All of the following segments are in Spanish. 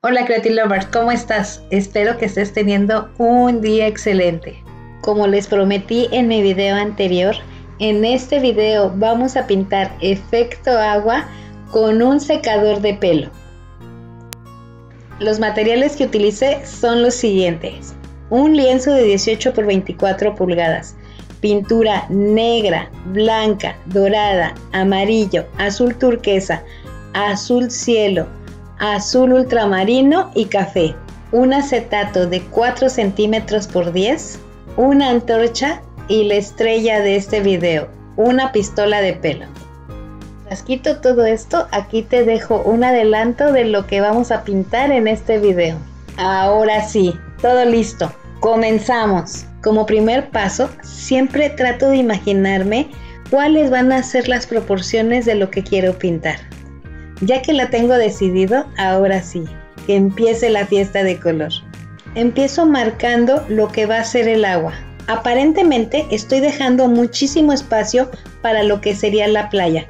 Hola Creative Lovers, ¿cómo estás? Espero que estés teniendo un día excelente. Como les prometí en mi video anterior, en este video vamos a pintar efecto agua con un secador de pelo. Los materiales que utilicé son los siguientes: un lienzo de 18 por 24 pulgadas, pintura negra, blanca, dorada, amarillo, azul turquesa, azul cielo, azul ultramarino y café, un acetato de 4 centímetros por 10, una antorcha y la estrella de este video, una pistola de pelo. Tras quito todo esto, aquí te dejo un adelanto de lo que vamos a pintar en este video. Ahora sí, todo listo, comenzamos. Como primer paso, siempre trato de imaginarme cuáles van a ser las proporciones de lo que quiero pintar. Ya que la tengo decidido, ahora sí, que empiece la fiesta de color. Empiezo marcando lo que va a ser el agua. Aparentemente estoy dejando muchísimo espacio para lo que sería la playa,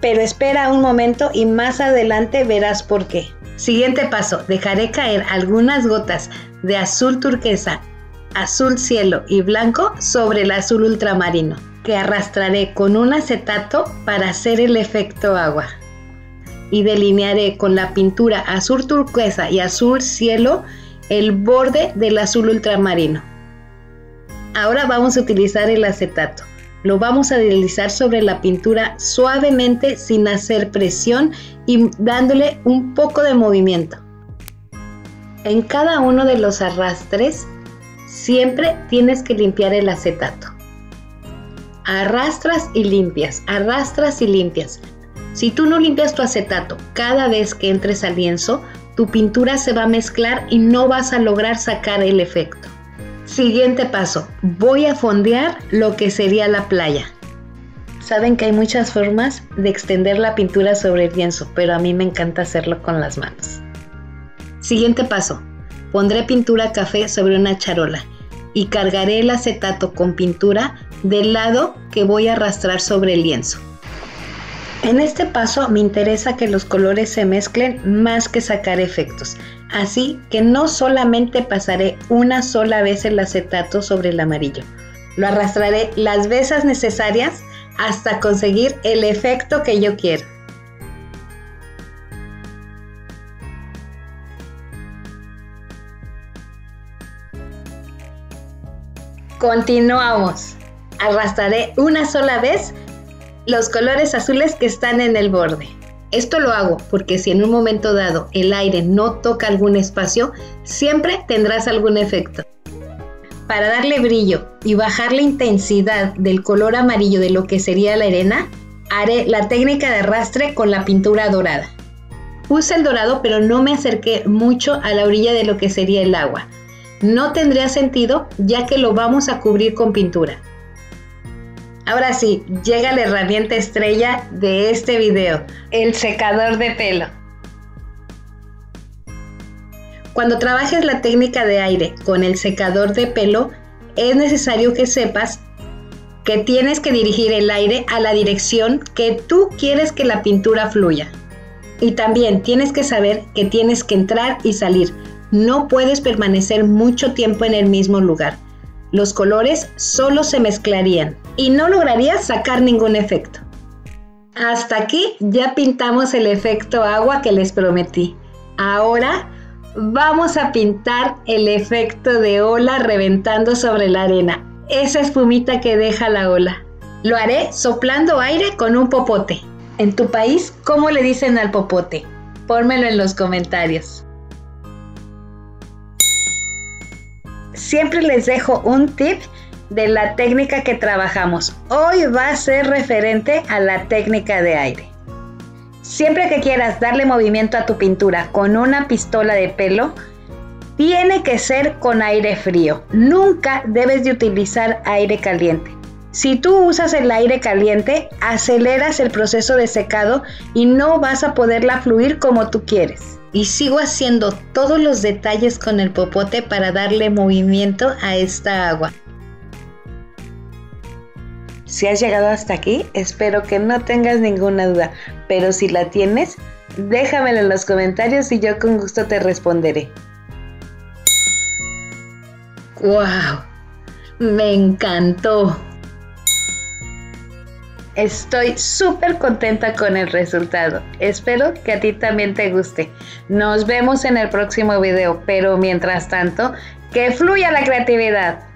pero espera un momento y más adelante verás por qué. Siguiente paso, dejaré caer algunas gotas de azul turquesa, azul cielo y blanco sobre el azul ultramarino, que arrastraré con un acetato para hacer el efecto agua. Y delinearé con la pintura azul turquesa y azul cielo el borde del azul ultramarino. Ahora vamos a utilizar el acetato. Lo vamos a deslizar sobre la pintura suavemente sin hacer presión y dándole un poco de movimiento. En cada uno de los arrastres siempre tienes que limpiar el acetato. Arrastras y limpias, arrastras y limpias. Si tú no limpias tu acetato cada vez que entres al lienzo, tu pintura se va a mezclar y no vas a lograr sacar el efecto. Siguiente paso, voy a fondear lo que sería la playa. Saben que hay muchas formas de extender la pintura sobre el lienzo, pero a mí me encanta hacerlo con las manos. Siguiente paso, pondré pintura café sobre una charola y cargaré el acetato con pintura del lado que voy a arrastrar sobre el lienzo. En este paso me interesa que los colores se mezclen más que sacar efectos, así que no solamente pasaré una sola vez el acetato sobre el amarillo, lo arrastraré las veces necesarias hasta conseguir el efecto que yo quiero. Continuamos, arrastraré una sola vez los colores azules que están en el borde. Esto lo hago porque si en un momento dado el aire no toca algún espacio, siempre tendrás algún efecto. Para darle brillo y bajar la intensidad del color amarillo de lo que sería la arena, haré la técnica de arrastre con la pintura dorada. Puse el dorado, pero no me acerqué mucho a la orilla de lo que sería el agua. No tendría sentido, ya que lo vamos a cubrir con pintura. Ahora sí, llega la herramienta estrella de este video, el secador de pelo. Cuando trabajes la técnica de aire con el secador de pelo, es necesario que sepas que tienes que dirigir el aire a la dirección que tú quieres que la pintura fluya. Y también tienes que saber que tienes que entrar y salir. No puedes permanecer mucho tiempo en el mismo lugar. Los colores solo se mezclarían y no lograrías sacar ningún efecto. Hasta aquí ya pintamos el efecto agua que les prometí. Ahora vamos a pintar el efecto de ola reventando sobre la arena, esa espumita que deja la ola. Lo haré soplando aire con un popote. En tu país, ¿cómo le dicen al popote? Pónmelo en los comentarios. Siempre les dejo un tip de la técnica que trabajamos. Hoy va a ser referente a la técnica de aire. Siempre que quieras darle movimiento a tu pintura con una pistola de pelo, tiene que ser con aire frío. Nunca debes de utilizar aire caliente. Si tú usas el aire caliente, aceleras el proceso de secado y no vas a poderla fluir como tú quieres. Y sigo haciendo todos los detalles con el popote para darle movimiento a esta agua. Si has llegado hasta aquí, espero que no tengas ninguna duda, pero si la tienes, Déjamelo en los comentarios y yo con gusto te responderé. ¡Wow! Me encantó. Estoy súper contenta con el resultado. Espero que a ti también te guste. Nos vemos en el próximo video, pero mientras tanto, ¡que fluya la creatividad!